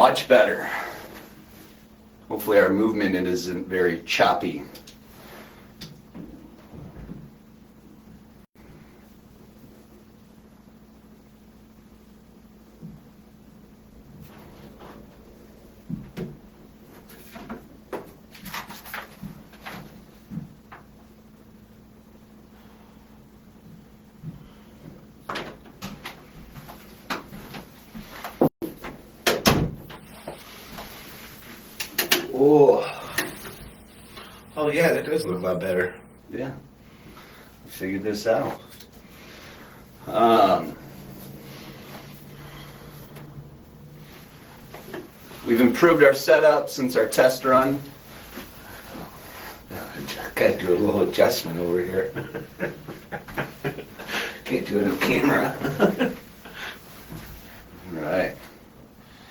much better. Hopefully our movement isn't very choppy. Oh yeah, that does look a lot better. Yeah, we figured this out. We've improved our setup since our test run. Gotta do a little adjustment over here. Can't do it on camera. All right,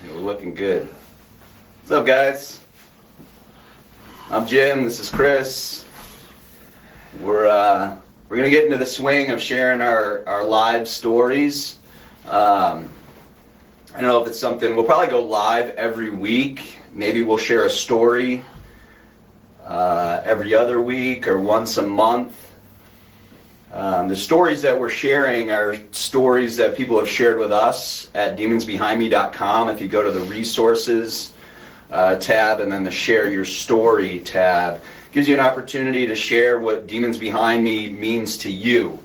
we're looking good. What's up, guys? I'm Jim. This is Chris. We're gonna get into the swing of sharing our live stories. I don't know if it's something we'll probably go live every week. Maybe we'll share a story every other week or once a month. The stories that we're sharing are stories that people have shared with us at demonsbehindme.com. If you go to the resources tab and then the share your story tab, gives you an opportunity to share what Demons Behind Me means to you.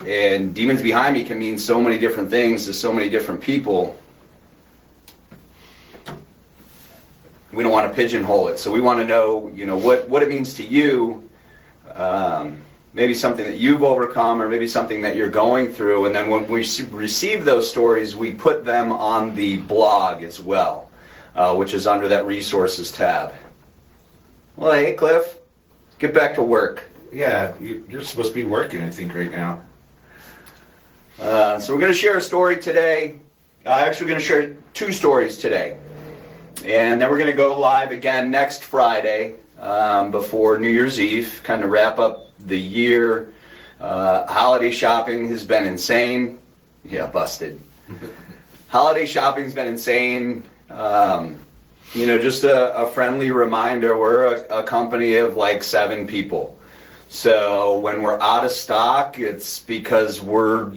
And Demons Behind Me can mean so many different things to so many different people. We don't want to pigeonhole it, so we want to know, what it means to you. Maybe something that you've overcome, or maybe something that you're going through. And then when we receive those stories, we put them on the blog as well, which is under that resources tab. Well, hey, Cliff, get back to work. Yeah, you're supposed to be working, I think, right now. So we're going to share a story today. Actually, we're going to share two stories today. And then we're going to go live again next Friday before New Year's Eve, kind of wrap up the year. Holiday shopping has been insane. Yeah, busted. Holiday shopping's been insane. Just a friendly reminder, we're a company of like 7 people. So when we're out of stock, it's because we're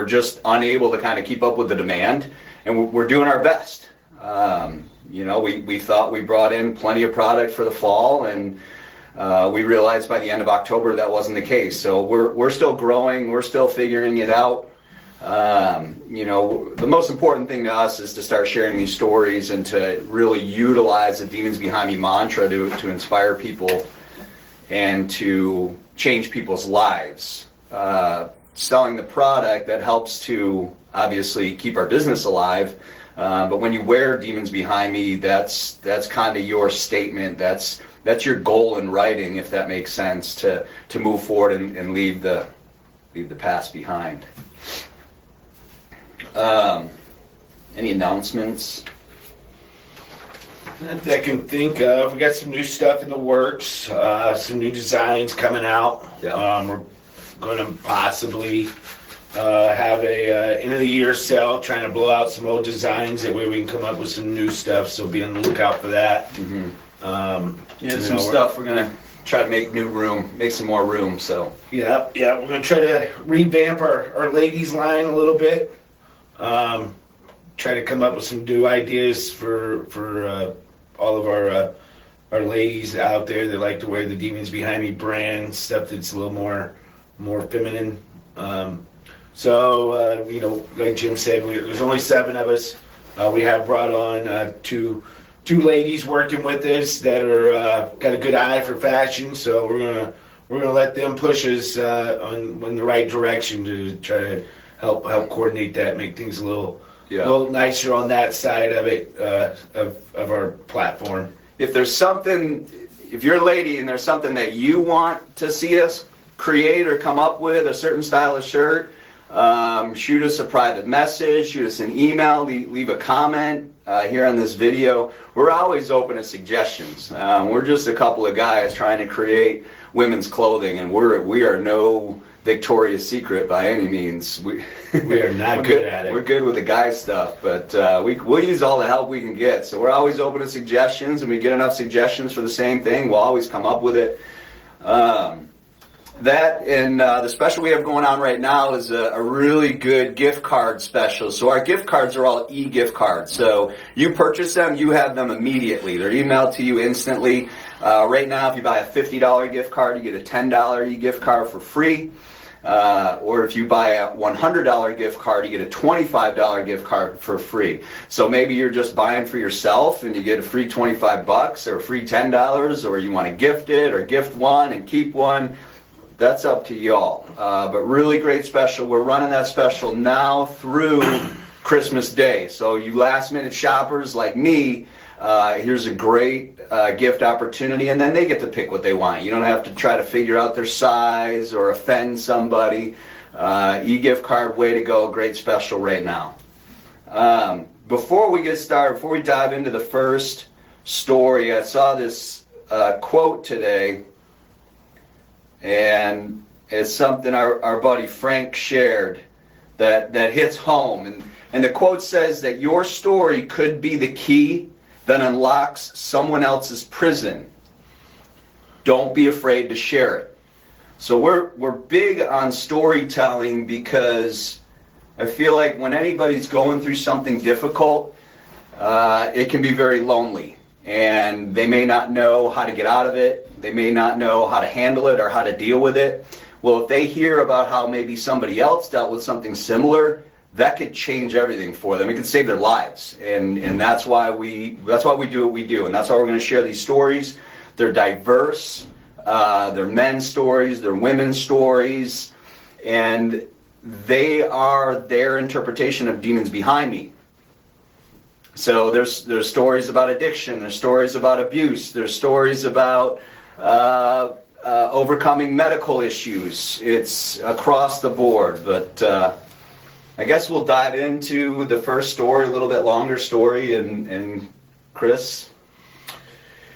just unable to kind of keep up with the demand, and we're doing our best. We thought we brought in plenty of product for the fall, and we realized by the end of October that wasn't the case. So we're still growing, we're still figuring it out. The most important thing to us is to start sharing these stories and to really utilize the Demons Behind Me mantra to inspire people and to change people's lives. Selling the product that helps to obviously keep our business alive. But when you wear Demons Behind Me, that's kind of your statement. That's your goal in writing, if that makes sense, to move forward and leave the past behind. Any announcements? That I can think of. We got some new stuff in the works. Some new designs coming out. Yeah. We're going to possibly have a end of the year sale, trying to blow out some old designs. That way we can come up with some new stuff. So be on the lookout for that. Mm-hmm. Some stuff we're gonna try to make some more room. So yeah, we're gonna try to revamp our ladies line a little bit. Try to come up with some new ideas for all of our ladies out there that like to wear the Demons Behind Me brand stuff that's a little more feminine. Like Jim said, there's only 7 of us. We have brought on two ladies working with us that are got a good eye for fashion. So we're gonna let them push us in the right direction to try to help coordinate that, make things a little nicer on that side of it of our platform. If you're a lady and there's something that you want to see us create or come up with, a certain style of shirt, shoot us a private message, shoot us an email, leave a comment here on this video. We're always open to suggestions. We're just a couple of guys trying to create women's clothing, and we are no Victoria's Secret by any means. We are not good at it. We're good with the guy stuff, but we'll use all the help we can get. So we're always open to suggestions, and we get enough suggestions for the same thing, we'll always come up with it. That and the special we have going on right now is a really good gift card special. So our gift cards are all e-gift cards. So you purchase them, you have them immediately. They're emailed to you instantly. Right now, if you buy a $50 gift card, you get a $10 e-gift card for free. Or if you buy a $100 gift card, you get a $25 gift card for free. So maybe you're just buying for yourself and you get a free $25 or a free $10, or you want to gift it or gift one and keep one. That's up to y'all. But really great special. We're running that special now through Christmas Day. So you last minute shoppers like me, here's a great gift opportunity, and then they get to pick what they want. You don't have to try to figure out their size or offend somebody. E-gift card, way to go, great special right now. Before we get started, before we dive into the first story, I saw this quote today, and it's something our buddy Frank shared that hits home. And the quote says that your story could be the key that unlocks someone else's prison. Don't be afraid to share it. So we're big on storytelling because I feel like when anybody's going through something difficult, it can be very lonely. And they may not know how to get out of it. They may not know how to handle it or how to deal with it. Well, if they hear about how maybe somebody else dealt with something similar, that could change everything for them. It could save their lives, and that's why we do what we do, and that's why we're going to share these stories. They're diverse. They're men's stories. They're women's stories, and they are their interpretation of demons behind me. So there's stories about addiction. There's stories about abuse. There's stories about overcoming medical issues. It's across the board, but. I guess we'll dive into the first story, a little bit longer story, and Chris.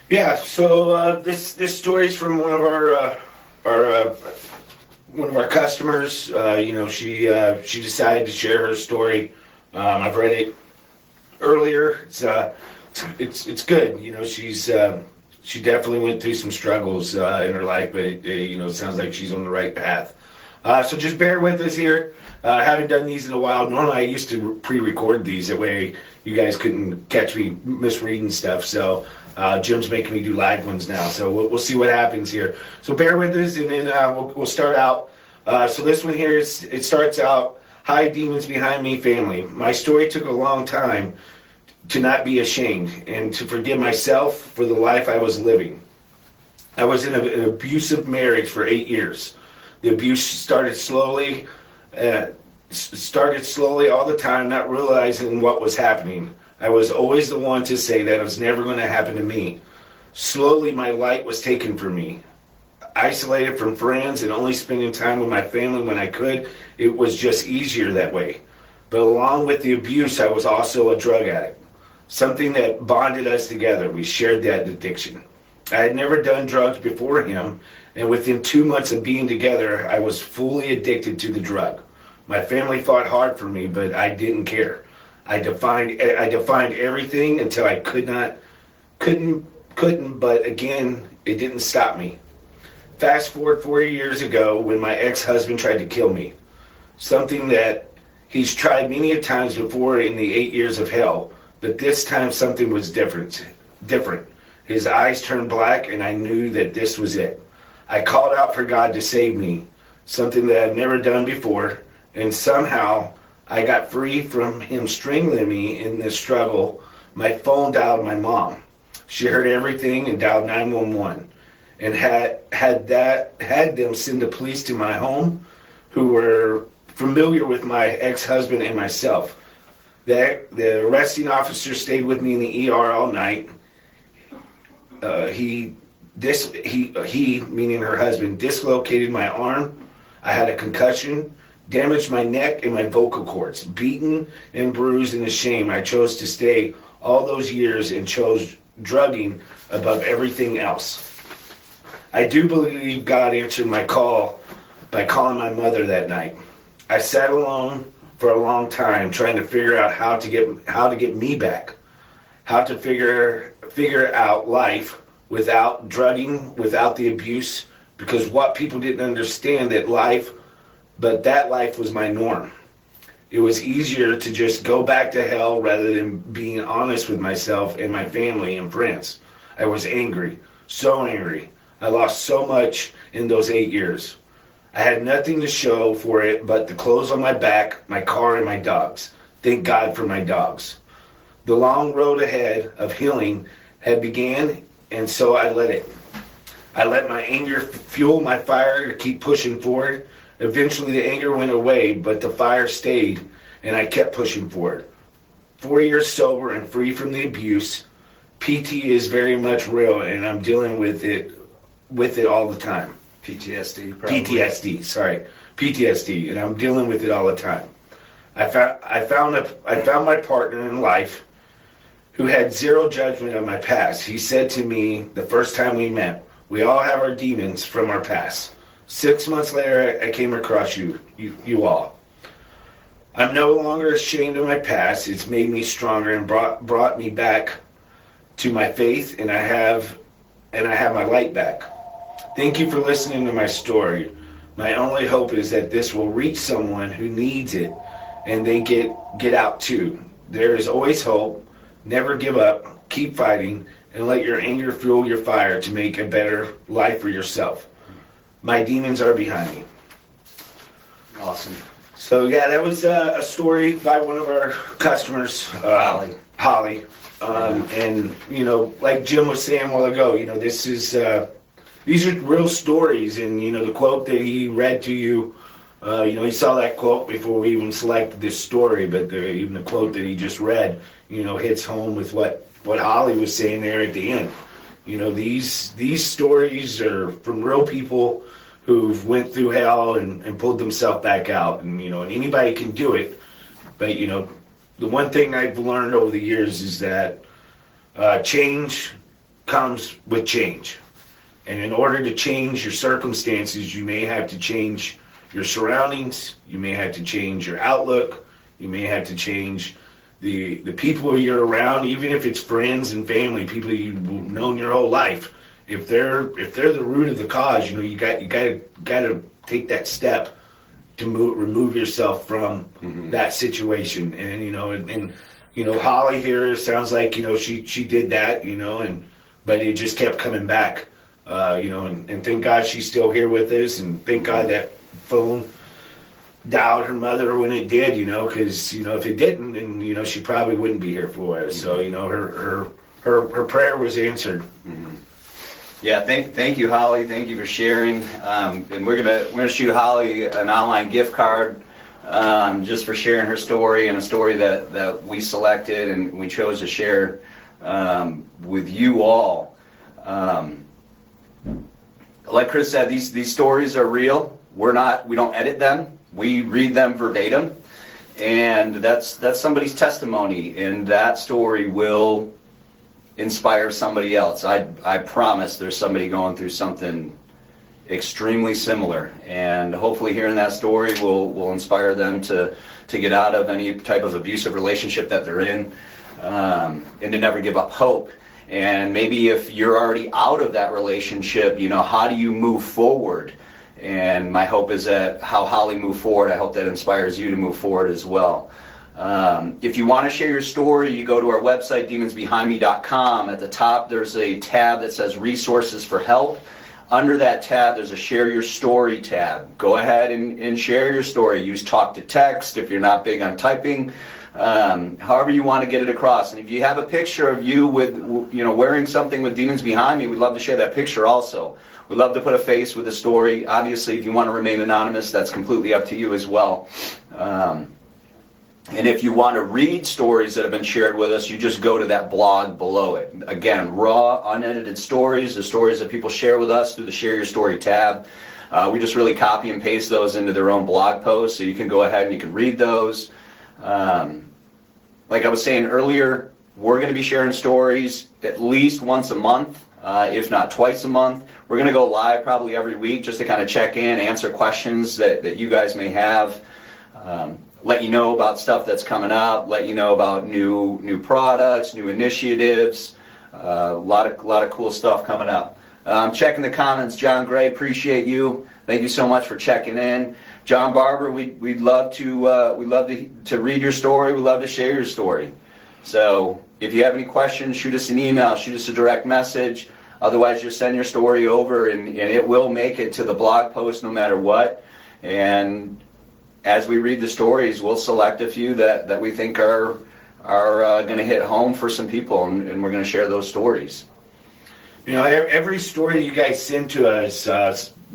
Yeah. So this story is from one of our customers. She decided to share her story. I've read it earlier. It's good. She definitely went through some struggles in her life, but it sounds like she's on the right path. So just bear with us here. I haven't done these in a while. Normally I used to pre-record these, that way you guys couldn't catch me misreading stuff. So Jim's making me do live ones now. So we'll see what happens here. So bear with us, and then we'll start out. So this one here, it starts out, "Hi, demons behind me, family. My story took a long time to not be ashamed and to forgive myself for the life I was living. I was in an abusive marriage for 8 years. The abuse started slowly all the time, not realizing what was happening. I was always the one to say that it was never going to happen to me. Slowly, my light was taken from me. Isolated from friends and only spending time with my family when I could, it was just easier that way. But along with the abuse, I was also a drug addict. Something that bonded us together. We shared that addiction. I had never done drugs before him, and within 2 months of being together, I was fully addicted to the drug. My family fought hard for me, but I didn't care. I defined everything until I couldn't, but again, it didn't stop me. Fast forward 4 years ago when my ex-husband tried to kill me. Something that he's tried many a times before in the 8 years of hell, but this time something was different. His eyes turned black, and I knew that this was it. I called out for God to save me, something that I've never done before, and somehow I got free from him strangling me in this struggle. My phone dialed my mom. She heard everything and dialed 911, and had them send the police to my home, who were familiar with my ex-husband and myself. The arresting officer stayed with me in the ER all night. He, meaning her husband, dislocated my arm. I had a concussion, damaged my neck and my vocal cords, beaten and bruised in the shame. I chose to stay all those years and chose drugging above everything else. I do believe God answered my call by calling my mother that night. I sat alone for a long time trying to figure out how to get me back, how to figure out life without drugging, without the abuse, because what people didn't understand that life was my norm. It was easier to just go back to hell rather than being honest with myself and my family and friends. I was angry, so angry. I lost so much in those 8 years. I had nothing to show for it but the clothes on my back, my car, and my dogs. Thank God for my dogs. The long road ahead of healing had began, and so I let it. I let my anger fuel my fire to keep pushing forward. Eventually the anger went away, but the fire stayed, and I kept pushing forward. 4 years sober and free from the abuse. PT is very much real, and I'm dealing with it all the time. PTSD, probably. PTSD, and I'm dealing with it all the time. I found my partner in life who had zero judgment of my past. He said to me the first time we met, "We all have our demons from our past." 6 months later, I came across you all. I'm no longer ashamed of my past. It's made me stronger and brought me back to my faith, and I have my light back. Thank you for listening to my story. My only hope is that this will reach someone who needs it, and they get out too. There is always hope. Never give up. Keep fighting, and let your anger fuel your fire to make a better life for yourself. My demons are behind me. Awesome. So yeah, that was a story by one of our customers, Holly. And you know, like Jim was saying a while ago, you know, these are real stories, and you know, the quote that he read to you, you know, he saw that quote before we even selected this story, but even the quote that he just read, you know, hits home with what Holly was saying there at the end. You know, these stories are from real people who've went through hell and pulled themselves back out, and you know, and anybody can do it. But you know, the one thing I've learned over the years is that change comes with change. And in order to change your circumstances, you may have to change your surroundings, you may have to change your outlook, you may have to change the people you're around, even if it's friends and family, people you've known your whole life. If they're the root of the cause, you know, you gotta take that step to remove yourself from that situation. And you know, Holly here sounds like, you know, she did that, you know, but it just kept coming back. You know, and thank God she's still here with us, and thank God that phone dialed her mother when it did, you know, because, you know, if it didn't, then, you know, she probably wouldn't be here for us. So, you know, her prayer was answered. Yeah, thank you, Holly. Thank you for sharing. And we're gonna shoot Holly an online gift card just for sharing her story, and a story that we selected and we chose to share with you all. Like Chris said, these stories are real. We don't edit them. We read them verbatim, and that's somebody's testimony, and that story will inspire somebody else. I promise there's somebody going through something extremely similar, and hopefully hearing that story will inspire them to get out of any type of abusive relationship that they're in, and to never give up hope. And maybe if you're already out of that relationship, you know, how do you move forward? And my hope is that how Holly moved forward, I hope that inspires you to move forward as well. If you want to share your story, you go to our website, demonsbehindme.com. At the top, there's a tab that says Resources for Help. Under that tab, there's a Share Your Story tab. Go ahead and share your story. Use talk to text if you're not big on typing. However you want to get it across. And if you have a picture of you with, you know, wearing something with Demons Behind Me, we'd love to share that picture also. We'd love to put a face with the story. Obviously, if you want to remain anonymous, that's completely up to you as well. And if you want to read stories that have been shared with us, you just go to that blog below it. Again, raw, unedited stories, the stories that people share with us through the Share Your Story tab. We just really copy and paste those into their own blog posts, so you can go ahead and you can read those. Like I was saying earlier, we're going to be sharing stories at least once a month. if not twice a month. We're going to go live probably every week just to kind of check in, answer questions that you guys may have, let you know about stuff that's coming up, let you know about new products, new initiatives, a lot of cool stuff coming up. Checking the comments, John Gray, appreciate you. Thank you so much for checking in. John Barber, we'd love to read your story. We'd love to share your story. So if you have any questions, shoot us an email, shoot us a direct message. Otherwise, just send your story over, and it will make it to the blog post no matter what. And as we read the stories, we'll select a few that we think are going to hit home for some people, and we're going to share those stories. Every story you guys send to us,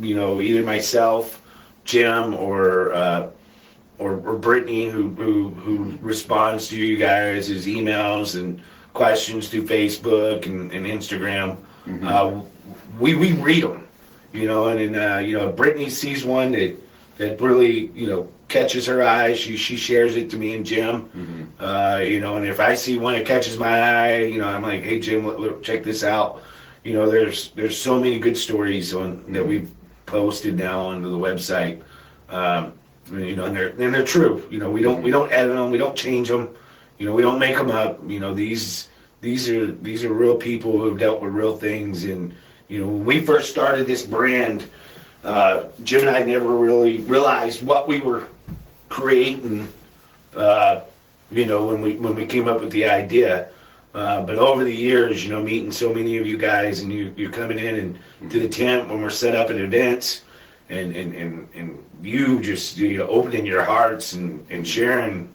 either myself, Jim, or Brittany, who responds to you guys' emails and questions through Facebook and Instagram. We read them, and then Brittany sees one that really catches her eye. She shares it to me and Jim, and if I see one that catches my eye, I'm like, hey Jim, check this out. There's so many good stories that we've posted now onto the website, and they're true. We don't edit them, we don't change them, we don't make them up. These are real people who have dealt with real things. And when we first started this brand, Jim and I never really realized what we were creating. When we came up with the idea, but over the years, meeting so many of you guys, and you're coming in and to the tent when we're set up at events, and you just opening your hearts and sharing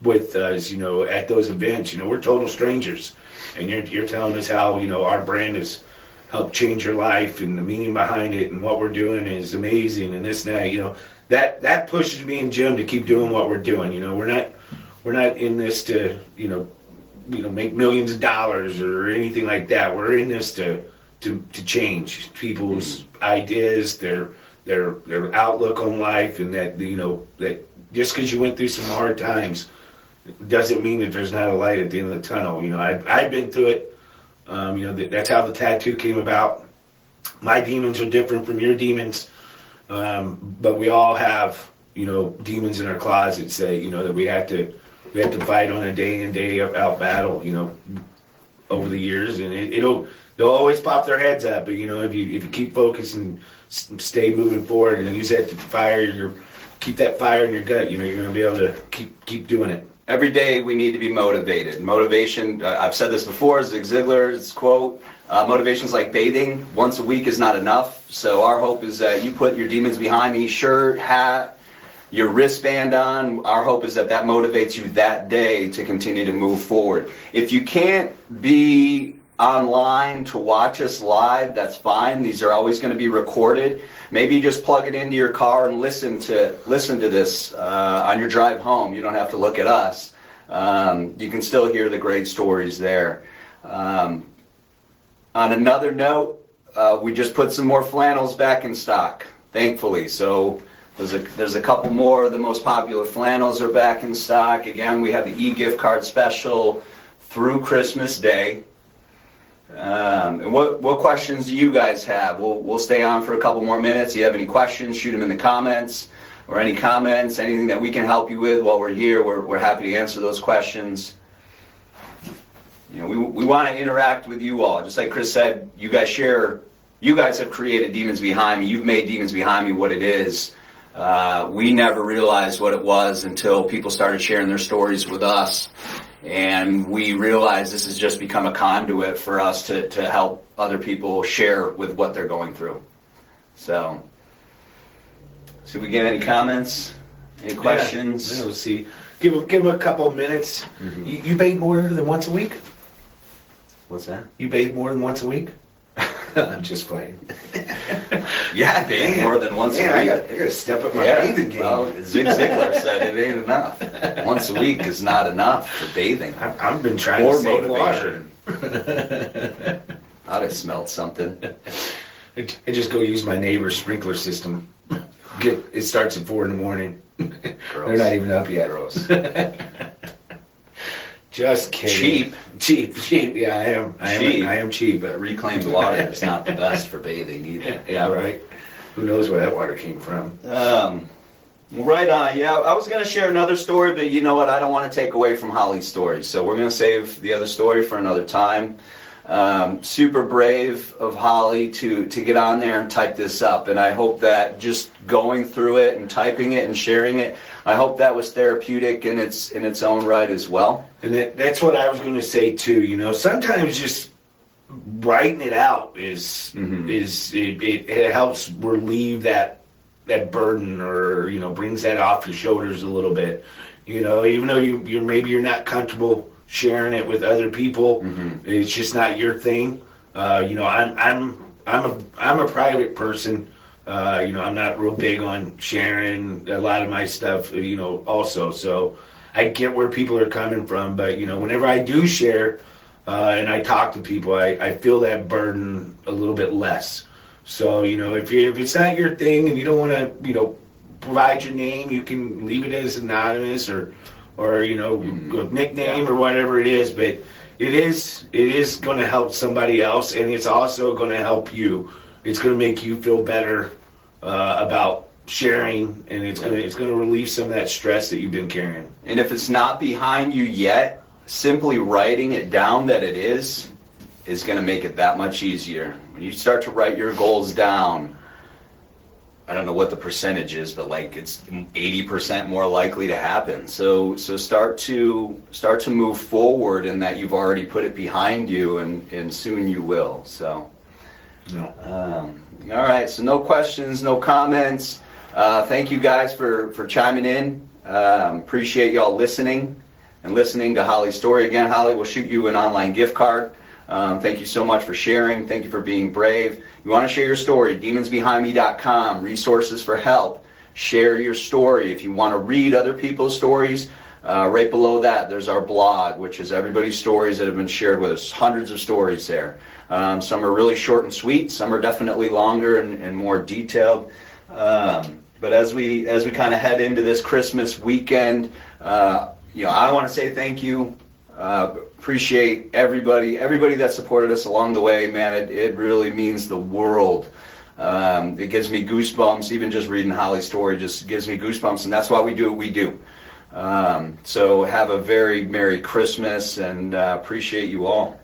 with us, at those events. We're total strangers, and you're telling us how our brand has helped change your life, and the meaning behind it, and what we're doing is amazing, and this and that pushes me and Jim to keep doing what we're doing. We're not in this to make millions of dollars or anything like that. We're in this to change people's ideas, their outlook on life, and that that just because you went through some hard times doesn't mean that there's not a light at the end of the tunnel. I've been through it. That's how the tattoo came about. My demons are different from your demons, but we all have demons in our closets that we have to fight on a day in day out battle. Over the years, and they'll always pop their heads up. But if you keep focused and stay moving forward, and use that keep that fire in your gut, you're going to be able to keep doing it. Every day we need to be motivated. Motivation, I've said this before, Zig Ziglar's quote, motivation's like bathing. Once a week is not enough. So our hope is that you put your demons behind me, shirt, hat, your wristband on. Our hope is that motivates you that day to continue to move forward. If you can't be online to watch us live, that's fine. These are always going to be recorded. Maybe you just plug it into your car and listen to this on your drive home. You don't have to look at us. You can still hear the great stories there. On another note, we just put some more flannels back in stock, thankfully. So there's a couple more. The most popular flannels are back in stock. Again, we have the e-gift card special through Christmas Day. And what questions do you guys have? We'll stay on for a couple more minutes. If you have any questions, shoot them in the comments, or any comments, anything that we can help you with while we're here. We're happy to answer those questions. We want to interact with you all. Just like Chris said, you guys have created Demons Behind Me. You've made Demons Behind Me what it is. We never realized what it was until people started sharing their stories with us. And we realized this has just become a conduit for us to help other people share with what they're going through. So we get any comments? Any questions? Yeah, let's see. Give them a couple of minutes. Mm-hmm. You bathe more than once a week? What's that? You bathe more than once a week? I'm just playing. Yeah, I bathe more than once a week. I got to step up my bathing game. Well, Zig Ziglar said it ain't enough. Once a week is not enough for bathing. I've been trying to save water. I'd have smelled something. I just go use my neighbor's sprinkler system. It starts at 4 in the morning. They're not even up yet. Gross. Just kidding. Cheap. Yeah, I am cheap. But reclaimed water is not the best for bathing either. Yeah, right. Who knows where that water came from? Right on. Yeah, I was going to share another story, but you know what? I don't want to take away from Holly's story, so we're going to save the other story for another time. Super brave of Holly to get on there and type this up, and I hope that just going through it and typing it and sharing it, I hope that was therapeutic in its own right as well. And that's what I was going to say too. You know, sometimes just writing it out it helps relieve that burden, or you know, brings that off your shoulders a little bit. You know, even though you're not comfortable sharing it with other people, it's just not your thing. You know, I'm a private person. You know, I'm not real big on sharing a lot of my stuff. You know, also, so I get where people are coming from. But you know, whenever I do share and I talk to people, I feel that burden a little bit less. So you know, if it's not your thing and you don't want to, you know, provide your name, you can leave it as anonymous or you know, nickname or whatever it is, but it is going to help somebody else, and it's also going to help you. It's going to make you feel better about sharing, and it's going to relieve some of that stress that you've been carrying. And if it's not behind you yet, simply writing it down that it is going to make it that much easier. When you start to write your goals down, I don't know what the percentage is, but like it's 80% more likely to happen. So start to move forward in that you've already put it behind you, and soon you will. So, all right. So no questions, no comments. Thank you guys for chiming in. Appreciate y'all listening to Holly's story. Again, Holly will shoot you an online gift card. Thank you so much for sharing. Thank you for being brave. You want to share your story, demonsbehindme.com, resources for help. Share your story. If you want to read other people's stories, right below that, there's our blog, which is everybody's stories that have been shared with us. Hundreds of stories there. Some are really short and sweet. Some are definitely longer and more detailed. But as we kind of head into this Christmas weekend, you know, I want to say thank you. Appreciate everybody that supported us along the way, man. It really means the world. It gives me goosebumps. Even just reading Holly's story just gives me goosebumps, and that's why we do what we do. So have a very Merry Christmas, and appreciate you all.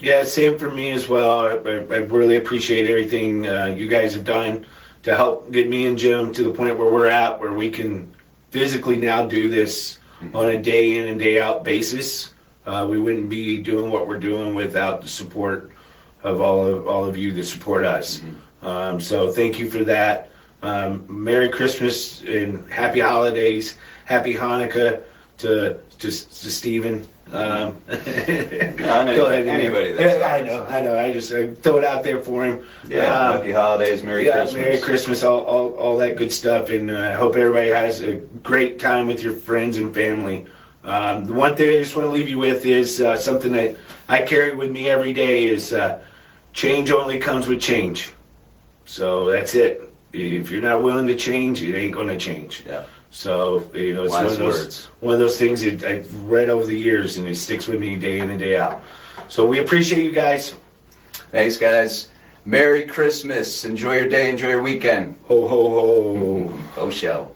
Yeah, same for me as well. I really appreciate everything you guys have done to help get me and Jim to the point where we're at, where we can physically now do this on a day in and day out basis. We wouldn't be doing what we're doing without the support of all of you that support us. So thank you for that. Merry Christmas and Happy Holidays. Happy Hanukkah to Stephen. Anybody that's I know. I just throw it out there for him. Yeah, Happy Holidays, Merry Christmas. Merry Christmas, all that good stuff, and I hope everybody has a great time with your friends and family. The one thing I just want to leave you with is something that I carry with me every day is change only comes with change. So that's it. If you're not willing to change, it ain't going to change. Yeah. So, you know, it's one of those things that I've read over the years, and it sticks with me day in and day out. So we appreciate you guys. Thanks, guys. Merry Christmas. Enjoy your day. Enjoy your weekend. Ho, ho, ho. Ho show.